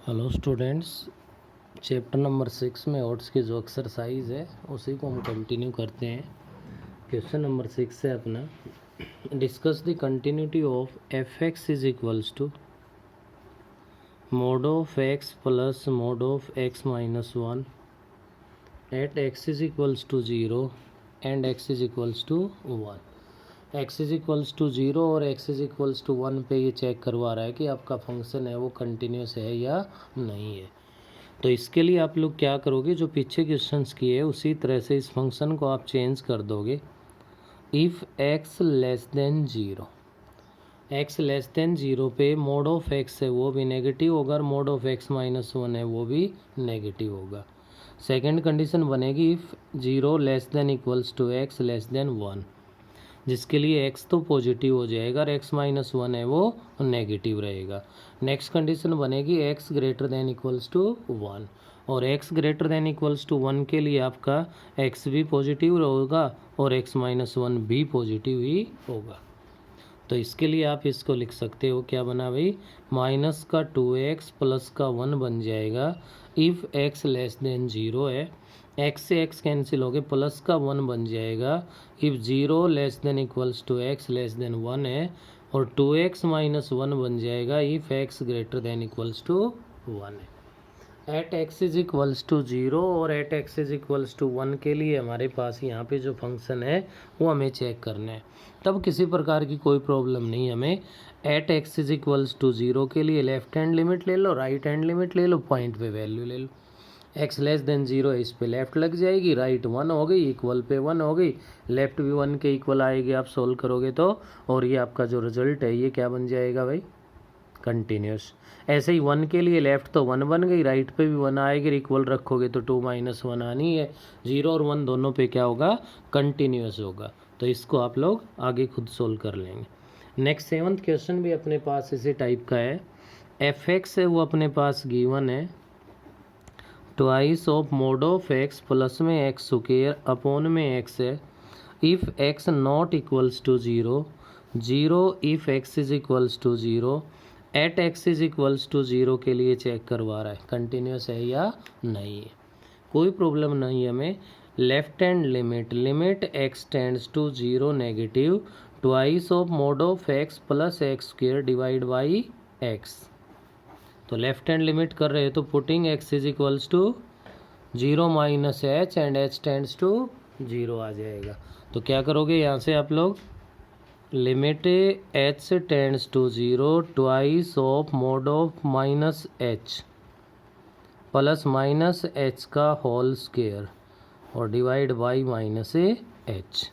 Hello students, chapter number 6 में oats की जो एक्सरसाइज है उसी को हम कंटिन्यू करते हैं। क्वेश्चन नंबर 6 है अपना, discuss the continuity of f x is equals to mod of x plus mod of x minus 1 at x is equals to 0 and x is equals to 1। X is equals to 0 और x is equals to 1 पे ये check करवा रहा है कि आपका function है वो कंटिन्यूस है या नहीं है। तो इसके लिए आप लोग क्या करोगे, जो पीछे क्वेश्चंस किए उसी तरह से इस फंक्शन को आप चेंज कर दोगे। If x less then 0, x less then 0 पे मोड ऑफ एक्स है वो भी नेगेटिव होगा और मोड ऑफ एक्स माइनस 1 है वो भी नेगेटिव होगा। सेकेंड कंडीशन बनेगी if 0 less than equals to x less than 1, जिसके लिए x तो पॉजिटिव हो जाएगा और x माइनस 1 है वो नेगेटिव रहेगा। नेक्स्ट कंडीशन बनेगी x greater than equals to 1, और x greater than equals to 1 के लिए आपका x भी पॉजिटिव होगा और x माइनस 1 भी पॉजिटिव ही होगा। तो इसके लिए आप इसको लिख सकते हो, क्या बना भाई, माइनस का 2x प्लस का 1 बन जाएगा। इफ़ x लेस देन 0 है, x से x कैंसिल हो गए, प्लस का 1 बन जाएगा। If 0 less than equals to x less than 1 है, और 2x माइनस 1 बन जाएगा if x greater than equals to 1 है। At x is equals to 0 और at x is equals to 1 के लिए हमारे पास यहाँ पे जो फंक्शन है वो हमें चेक करना है। तब किसी प्रकार की कोई प्रॉब्लम नहीं हमें। At x is equals to 0 के लिए लेफ्ट हैंड लिमिट ले लो, राइट हैंड लिमिट ले लो, पॉइंट पे वैल्यू ले लो। एक्स लेस देन 0 है, इस पे लेफ्ट लग जाएगी, राइट 1 हो गई, इक्वल पे 1 हो गई, लेफ्ट भी 1 के इक्वल आएगी आप सोल्व करोगे तो, और ये आपका जो रिजल्ट है ये क्या बन जाएगा भाई, कंटिन्यूस। ऐसे ही 1 के लिए लेफ्ट तो 1 बन गई, राइट पे भी 1 आएगी, इक्वल रखोगे तो 2 माइनस 1 आनी है। 0 और 1 दोनों पे क्या होगा, कंटिन्यूस होगा। तो इसको आप लोग आगे खुद सोल्व कर लेंगे। नेक्स्ट 7th क्वेश्चन भी अपने पास इसी टाइप का है। एफ एक्स है वो अपने पास गिवन है, twice of mod of x plus में एक्स स्क्वायर अपॉन में एक्स है। If x not equals to 0, 0 if x is equals to 0, at x is equals to 0 के लिए चेक करवा रहा है कंटिन्यूस है या नहीं है। कोई प्रॉब्लम नहीं है हमें। Left hand limit, limit x tends to 0 negative, twice of mod of x plus x square divide by x. तो लेफ्ट हैंड लिमिट कर रहे हैं तो putting x is equals to 0 minus h and h tends to 0 आ जाएगा। तो क्या करोगे यहाँ से आप लोग, limit h tends to 0 twice of mod of minus h plus minus h का होल स्क्वायर और डिवाइड बाई माइनस एच।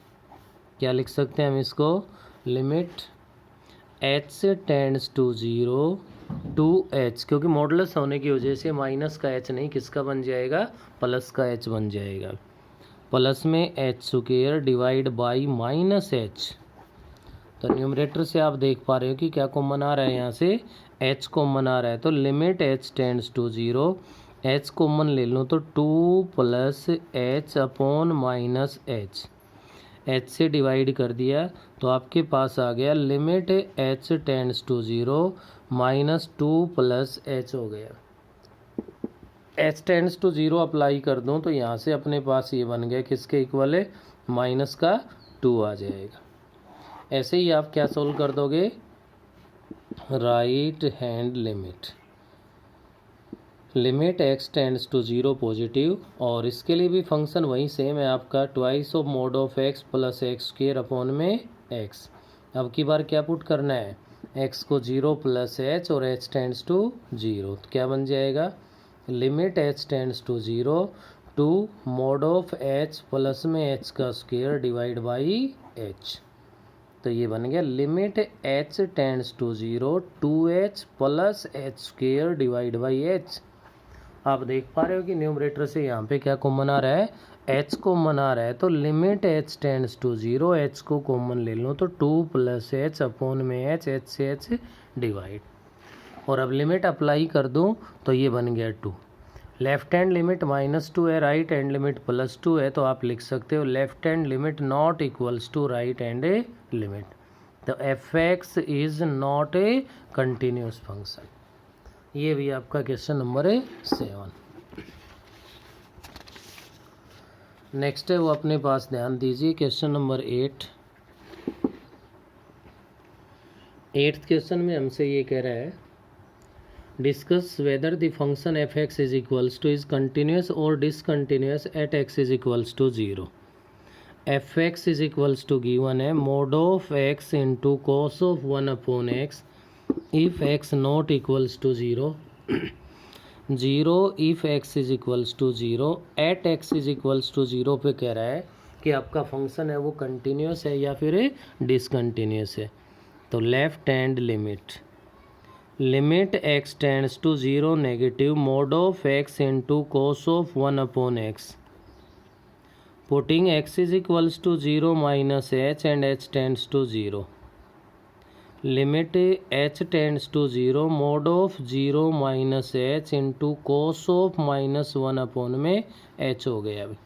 क्या लिख सकते हैं हम इसको, limit h tends to 0 two h, क्योंकि मॉडुलस होने की वजह से माइनस का एच नहीं, किसका बन जाएगा, प्लस का एच बन जाएगा। प्लस में H square divide by minus H. तो न्यूमरेटर से आप देख पा रहे हो कि क्या कॉमन आ रहा है, यहाँ से एच कॉमन आ रहा है। तो limit h tends to 0, h common ले लो तो 2 plus h upon minus h, h से डिवाइड कर दिया तो आपके पास आ गया limit h tends to 0 minus 2 plus h हो गया। एच टेंड्स टू 0 अप्लाई कर दूं तो यहाँ से अपने पास ये बन गया, किसके इक्वल है, माइनस का 2 आ जाएगा। ऐसे ही आप क्या सोल्व कर दोगे, right hand limit, limit x tends to 0 positive, और इसके लिए भी फंक्शन वही सेम है आपका, twice of mod of x plus x square upon में एक्स। अब की बार क्या पुट करना है, एक्स को 0 प्लस एच और एच टेंड्स टू 0, तो क्या बन जाएगा, limit h tends to 0 two mod of h plus में एच का स्क्वायर डिवाइड बाई एच। तो ये बन गया limit h tends to 0 2h plus h square divide by h. आप देख पा रहे हो कि न्यूमरेटर से यहाँ पे क्या कॉमन आ रहा है, h कॉमन आ रहा है। तो limit h tends to 0, h को कॉमन ले लो तो 2 प्लस एच अपॉन में h, h से h डिवाइड, और अब लिमिट अप्लाई कर दूँ तो ये बन गया 2। लेफ्ट हैंड लिमिट -2 है, राइट हैंड लिमिट +2 है, तो आप लिख सकते हो left hand limit not equals to right hand limit. तो f x is not a continuous function. ये भी आपका क्वेश्चन नंबर है 7। नेक्स्ट है वो अपने पास ध्यान दीजिए, क्वेश्चन नंबर 8। 8th क्वेश्चन में हमसे ये कह रहा है, discuss whether the function f x is equals to is continuous और discontinuous at x is equals to 0। F x is equals to given है mod of x into cos of 1 upon x if x not equals to 0, 0 if x is equals to 0 at x is equals to 0 पे कह रहा है कि आपका function है वो continuous है या फिर डिसकंटिन्यूस है। तो left hand limit x tends to 0 negative mod of x into cos of 1 upon x putting x is equals to 0 minus h and h tends to 0. Limit h tends to 0 mod of 0 minus h into cos of minus 1 upon में h हो गया अभी।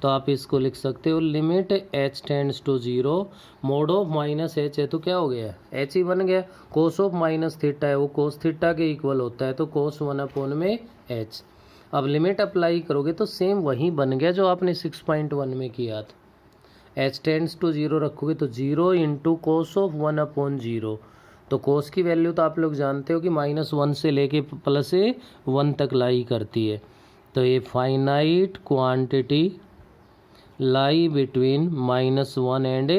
तो आप इसको लिख सकते हो limit h tends to 0 mod of minus h है तो क्या हो गया, h ही बन गया। कोस ऑफ माइनस थीटा है वो कोस थीटा के इक्वल होता है तो कोस 1 अपॉन में h। अब लिमिट अप्लाई करोगे तो सेम वही बन गया जो आपने 6.1 में किया था। h टेंड्स टू 0 रखोगे तो 0 इंटू कोस ऑफ 1 अपॉन 0। तो कोस की वैल्यू तो आप लोग जानते हो कि -1 से लेके +1 तक लाई करती है। तो ये finite quantity lie between -1 and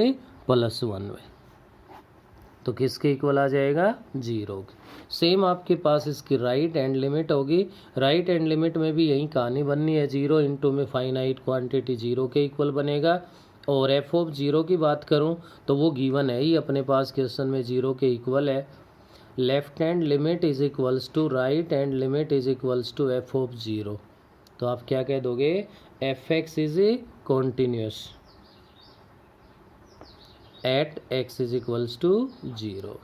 +1 में, तो किसके इक्वल आ जाएगा, 0 के। सेम आपके पास इसकी राइट हैंड लिमिट होगी। राइट हैंड लिमिट में भी यही कहानी बननी है, 0 इंटू में फाइनाइट क्वांटिटी 0 के इक्वल बनेगा। और एफ ऑफ 0 की बात करूं तो वो गिवन है ही अपने पास क्वेश्चन में, 0 के इक्वल है। Left hand limit is equals to right hand limit is equals to f of 0। तो आप क्या कह दोगे, f x is continuous at x is equals to 0।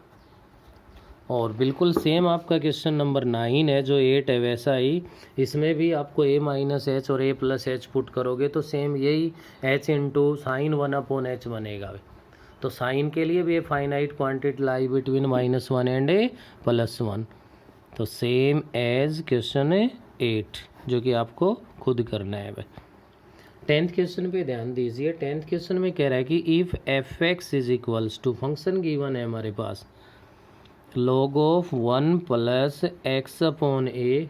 और बिल्कुल सेम आपका क्वेश्चन नंबर 9 है, जो 8 है वैसा ही इसमें भी आपको a माइनस एच और a प्लस एच पुट करोगे तो सेम यही h into sine 1 upon H बनेगा। तो साइन के लिए भी ये finite quantity lie between -1 and +1। तो सेम एज क्वेश्चन 8 जो कि आपको खुद करना है भाई। 10th क्वेश्चन पे ध्यान दीजिए। 10th क्वेश्चन में कह रहा है कि if f x is equals to, function given है हमारे पास, log of 1 plus x upon a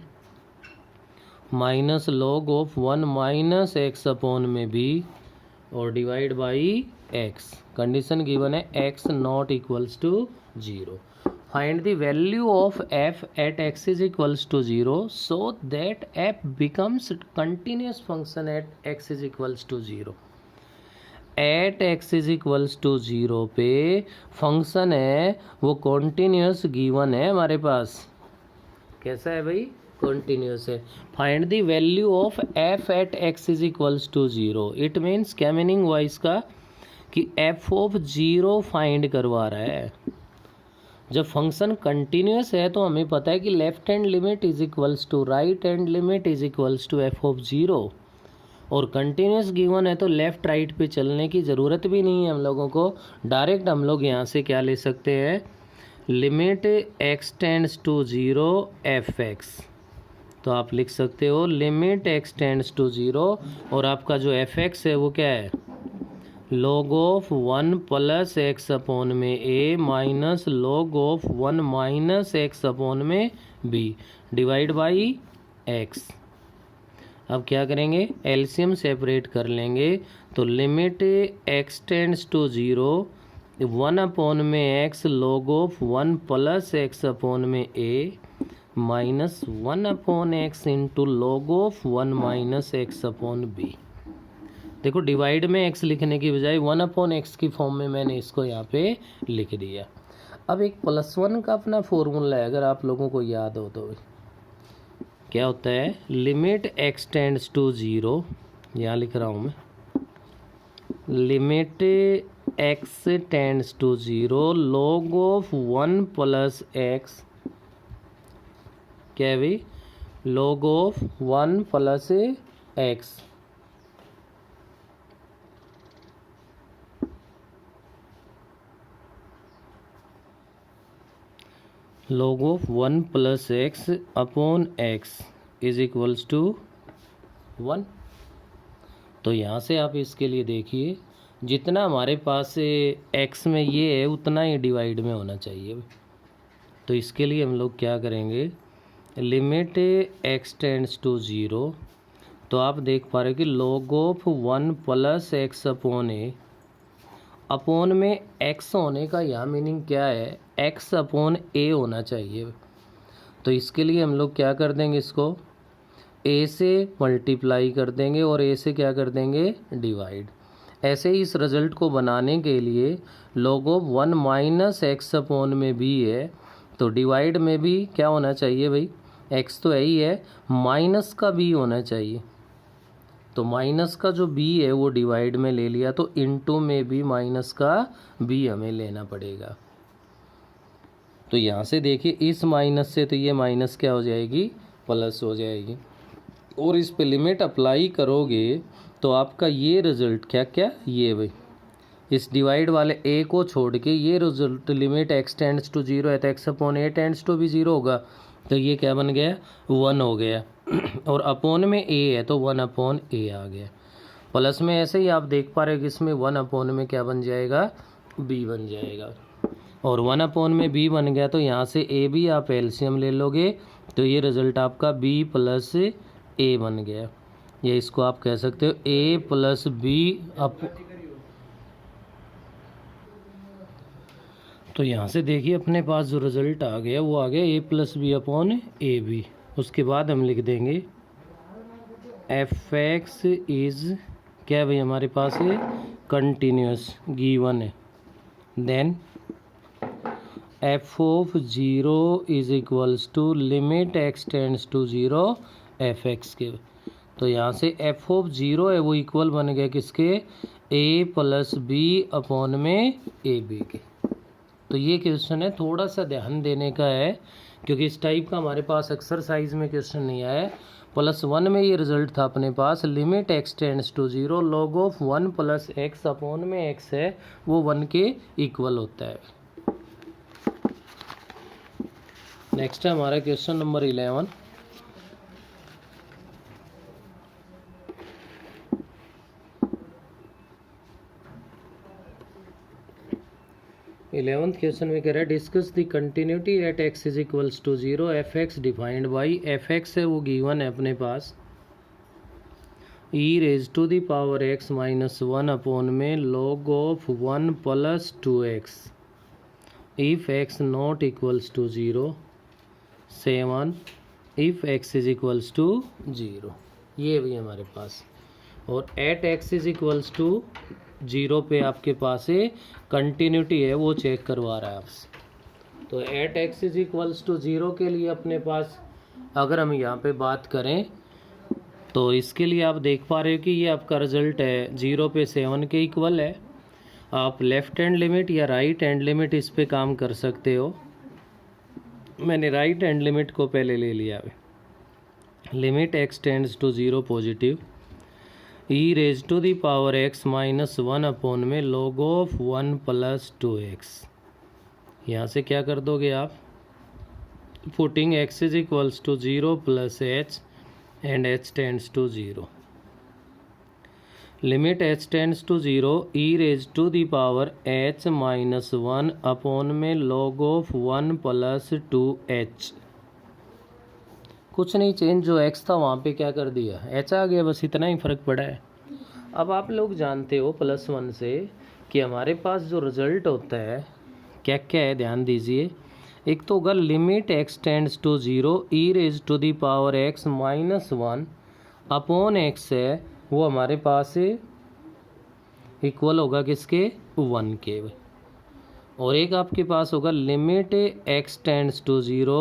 minus log of 1 minus x upon में बी और divide by x. Condition given है x not equals to 0। Find the value of f at x is equals to 0 so that f becomes continuous function at x is equals to 0। At x is equals to 0 पे function है वो continuous given है हमारे पास। कैसा है भाई, continuous है। Find the value of f at x is equals to 0। It means क्या मीनिंग हुआ इसका कि f ऑफ 0 फाइंड करवा रहा है। जब फंक्शन कंटिन्यूस है तो हमें पता है कि left hand limit is equals to right hand limit is equals to f of 0। और कंटिन्यूस गिवन है तो लेफ्ट राइट पे चलने की ज़रूरत भी नहीं है हम लोगों को। डायरेक्ट हम लोग यहाँ से क्या ले सकते हैं, limit x tends to 0 f x. तो आप लिख सकते हो लिमिट एक्स टेंड्स टू 0 और आपका जो एफ एक्स है वो क्या है, log of 1 plus x upon में a minus log of 1 minus x upon में b डिवाइड बाई x। अब क्या करेंगे, एलसीएम सेपरेट कर लेंगे। तो limit x tends to 0 1 upon में x log of 1 plus x upon में a minus 1 upon x into log of 1 minus x upon b। देखो डिवाइड में x लिखने की बजाय 1 अपॉन एक्स की फॉर्म में मैंने इसको यहाँ पे लिख दिया। अब एक +1 का अपना फॉर्मूला है, अगर आप लोगों को याद हो तो क्या होता है, लिमिट x टेंड्स टू 0, यहाँ लिख रहा हूँ मैं, limit x tends to 0 log of 1 plus x, क्या है भाई, log of 1 plus x log of 1 plus x upon x is equals to 1। तो यहाँ से आप इसके लिए देखिए, जितना हमारे पास x में ये है उतना ही डिवाइड में होना चाहिए। तो इसके लिए हम लोग क्या करेंगे, लिमिट x टेंड्स टू 0। तो आप देख पा रहे कि log of 1 plus x upon A, upon में x होने का यहाँ मीनिंग क्या है, x अपॉन ए होना चाहिए। तो इसके लिए हम लोग क्या कर देंगे, इसको a से मल्टीप्लाई कर देंगे और a से क्या कर देंगे, डिवाइड। ऐसे ही इस रिजल्ट को बनाने के लिए log of 1 minus x upon में b है, तो डिवाइड में भी क्या होना चाहिए भाई, x तो यही है, माइनस का b होना चाहिए। तो माइनस का जो b है वो डिवाइड में ले लिया, तो इनटू में भी माइनस का b हमें लेना पड़ेगा। तो यहाँ से देखिए, इस माइनस से तो ये माइनस क्या हो जाएगी, प्लस हो जाएगी। और इस पे लिमिट अप्लाई करोगे तो आपका ये रिजल्ट क्या क्या, ये भाई इस डिवाइड वाले a को छोड़ के ये result limit x tends to 0 है, तो x upon a tends to भी 0 होगा, तो ये क्या बन गया, 1 हो गया। और अपॉन में a है तो 1 अपॉन a आ गया। प्लस में ऐसे ही आप देख पा रहे हो कि इसमें 1 अपॉन में क्या बन जाएगा, b बन जाएगा। और 1 अपॉन में b बन गया, तो यहाँ से a भी आप एलसीएम ले लोगे, तो ये रिजल्ट आपका b प्लस a बन गया। या इसको आप कह सकते हो a प्लस b अप। तो यहाँ से देखिए अपने पास जो रिजल्ट आ गया वो आ गया a plus b upon a b. उसके बाद हम लिख देंगे एफ एक्स इज क्या भाई, हमारे पास है कंटिन्यूस गिवन है। Then f of 0 is equals to limit x tends to 0 f x के। तो यहाँ से एफ ऑफ 0 है वो इक्वल बन गया किसके, a प्लस बी अपॉन में ए बी के। तो ये क्वेश्चन है, थोड़ा सा ध्यान देने का है, क्योंकि इस टाइप का हमारे पास एक्सरसाइज में क्वेश्चन नहीं आया है। +1 में ये रिजल्ट था अपने पास, limit x tends to 0 log of 1 plus x upon में x है वो 1 के इक्वल होता है। नेक्स्ट है हमारा क्वेश्चन नंबर 11। इलेवंथ क्वेश्चन में कह रहा है discuss the continuity at x is equals to 0 f x defined by, f x है वो गिवन है अपने पास, e raise to the power x minus 1 upon में log of 1 plus 2x if x not equals to 0, 7 if x is equals to 0। ये भी हमारे पास, और at x is equals to 0 पे आपके पास है कंटिन्यूटी है वो चेक करवा रहा है आपसे। तो at x is equals to 0 के लिए अपने पास अगर हम यहाँ पे बात करें तो इसके लिए आप देख पा रहे हो कि ये आपका रिजल्ट है 0 पे 7 के इक्वल है। आप लेफ्ट हैंड लिमिट या राइट हैंड लिमिट इस पे काम कर सकते हो। मैंने राइट हैंड लिमिट को पहले ले लिया है। Limit x tends to 0 positive, e raise to the power x minus 1 upon में log ऑफ 1 प्लस 2x। यहाँ से क्या कर दोगे आप, putting x is equals to 0 plus h and h tends to 0। Limit h tends to 0 e raise to the power h minus 1 upon में log of 1 plus 2h। कुछ नहीं change, जो x था वहाँ पे क्या कर दिया, h आ गया, बस इतना ही फ़र्क पड़ा है। अब आप लोग जानते हो +1 से कि हमारे पास जो रिज़ल्ट होता है क्या क्या है, ध्यान दीजिए। एक तो होगा limit x tends to 0 e raise to the power x minus 1 upon x है वो हमारे पास इक्वल होगा किसके, 1 के। और एक आपके पास होगा limit x tends to 0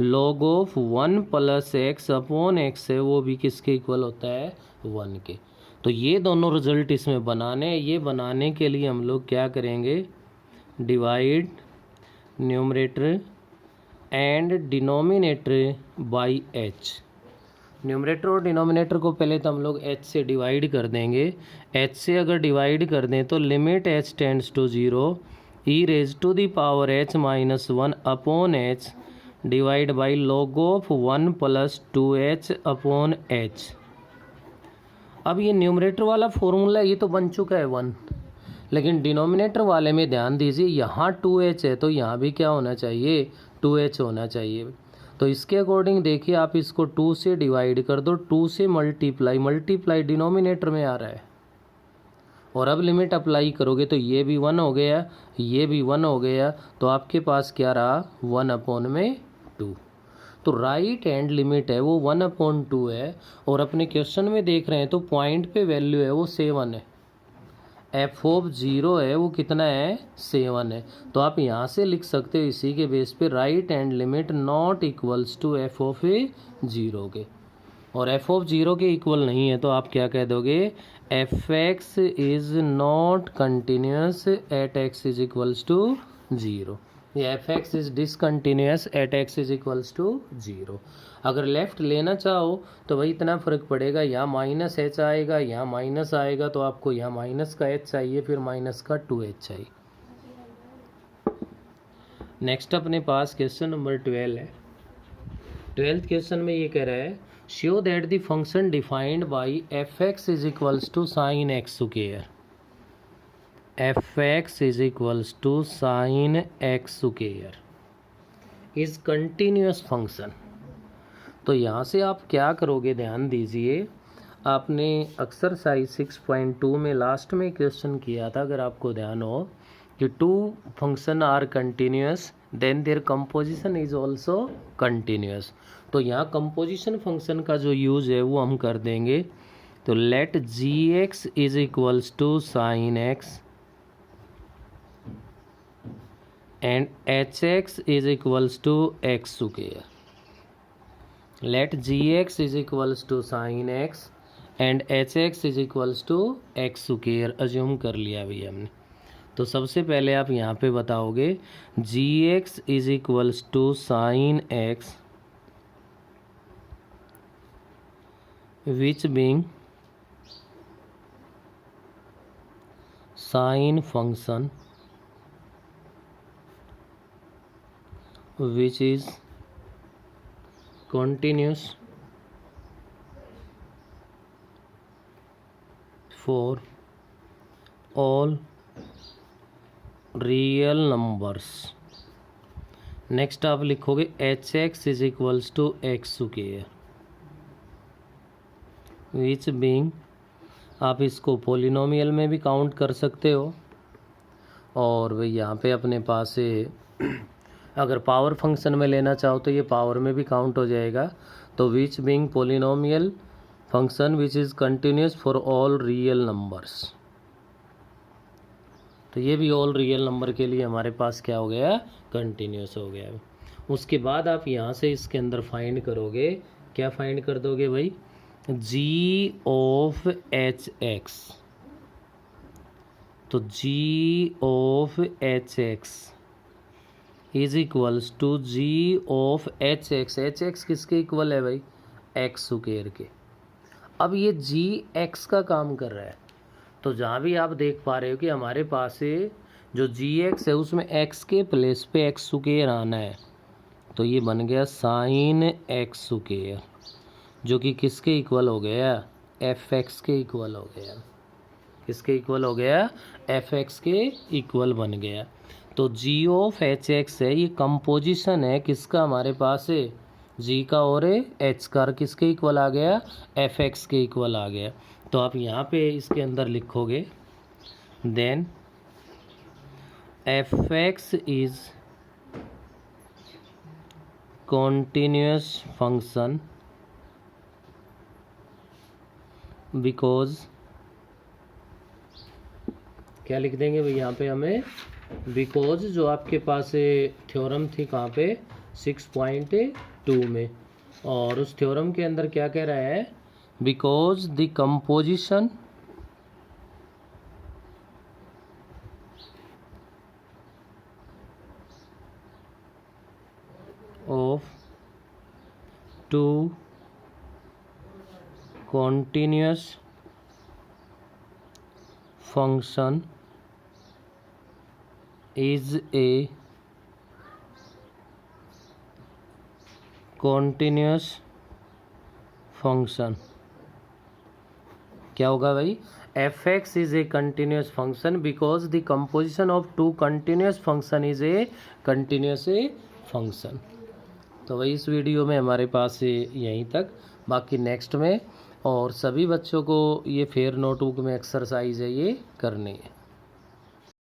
log of 1 plus x upon x है वो भी किसके इक्वल होता है, 1 के। तो ये दोनों रिजल्ट इसमें बनाने हैं। ये बनाने के लिए हम लोग क्या करेंगे, divide numerator and denominator by h। Numerator और डिनोमिनेटर को पहले तो हम लोग h से डिवाइड कर देंगे। h से अगर डिवाइड कर दें तो limit h tends to 0 e raise to the power h minus one upon h divide by log of one plus two h upon h. अब ये न्यूमरेटर वाला फॉर्मूला ये तो बन चुका है वन, लेकिन डिनोमिनेटर वाले में ध्यान दीजिए, यहाँ टू एच है तो यहाँ भी क्या होना चाहिए, टू एच होना चाहिए। तो इसके अकॉर्डिंग देखिए आप इसको टू से डिवाइड कर दो, टू से मल्टीप्लाई डिनोमिनेटर में आ रहा है, और अब लिमिट अप्लाई करोगे तो ये भी वन हो गया, ये भी वन हो गया, तो आपके पास क्या रहा, वन अपॉन में टू। तो राइट हैंड लिमिट है वो वन अपॉन टू है, और अपने क्वेश्चन में देख रहे हैं तो पॉइंट पे वैल्यू है वो 7 है, एफ ऑफ जीरो है वो कितना है, 7 है। तो आप यहाँ से लिख सकते हो इसी के बेस पे right hand limit not equals to f of a zero के, और एफ ऑफ जीरो के इक्वल नहीं है तो आप क्या कह दोगे, f x is not continuous at x is equals to zero, या f x is discontinuous at x is equals to zero. अगर लेफ्ट लेना चाहो तो वही इतना फ़र्क पड़ेगा, यहाँ माइनस एच आएगा, यहाँ माइनस आएगा, तो आपको यहाँ माइनस का एच चाहिए, फिर माइनस का 2h चाहिए। नेक्स्ट अपने पास क्वेश्चन नंबर 12 है। 12th क्वेश्चन में ये कह रहा है, show that the function defined by f x is equals to sine x square, f x is equals to sine x square is continuous function. तो यहाँ से आप क्या करोगे, ध्यान दीजिए, आपने एक्सरसाइज 6.2 में लास्ट में क्वेश्चन किया था, अगर आपको ध्यान हो, कि two function are continuous then their composition is also continuous. तो यहाँ कंपोजिशन फंक्शन का जो यूज है वो हम कर देंगे। तो let g x is equals to sine x and h x is equals to x square. Let g x is equals to sine x and h x is equals to x square assume कर लिया भैया हमने। तो सबसे पहले आप यहाँ पे बताओगे g x is equals to sine x which being sine function which is continuous for all real numbers। Next आप लिखोगे h x is equals to x square which being, आप इसको पोलिनोमियल में भी काउंट कर सकते हो, और भाई यहाँ पे अपने पास है अगर पावर फंक्शन में लेना चाहो तो ये पावर में भी काउंट हो जाएगा। तो which being polynomial function which is continuous for all real numbers. तो ये भी ऑल रियल नंबर के लिए हमारे पास क्या हो गया, कंटिन्यूस हो गया। उसके बाद आप यहाँ से इसके अंदर फाइंड करोगे, क्या फाइंड कर दोगे भाई, जी ऑफ एच एक्स। तो g of h x is equals to g of h x. H x किसके इक्वल है भाई, एक्स स्क्वायर के। अब ये जी एक्स का काम कर रहा है, तो जहाँ भी आप देख पा रहे हो कि हमारे पास है जो जी एक्स है उसमें एक्स के प्लेस पे एक्स स्क्वायर आना है, तो ये बन गया साइन एक्स स्क्वायर, जो कि किसके इक्वल हो गया, एफ एक्स के इक्वल हो गया। किसके इक्वल हो गया, एफ एक्स के इक्वल बन गया। तो जी ऑफ एच एक्स है, ये कंपोजिशन है किसका, हमारे पास है जी का और एच का, किसके इक्वल आ गया, एफ एक्स के इक्वल आ गया। तो आप यहाँ पे इसके अंदर लिखोगे then f x is continuous function because, क्या लिख देंगे भाई यहाँ पे हमें, बिकॉज जो आपके पास थ्योरम थी कहाँ पे 6.2 में, और उस थ्योरम के अंदर क्या कह रहा है, because the composition of two continuous function is a continuous function. क्या होगा भाई, f x is a continuous function because the composition of two continuous function is a continuous a function. तो भाई इस वीडियो में हमारे पास यहीं तक, बाकी नेक्स्ट में। और सभी बच्चों को ये फेयर नोटबुक में एक्सरसाइज है ये करनी है।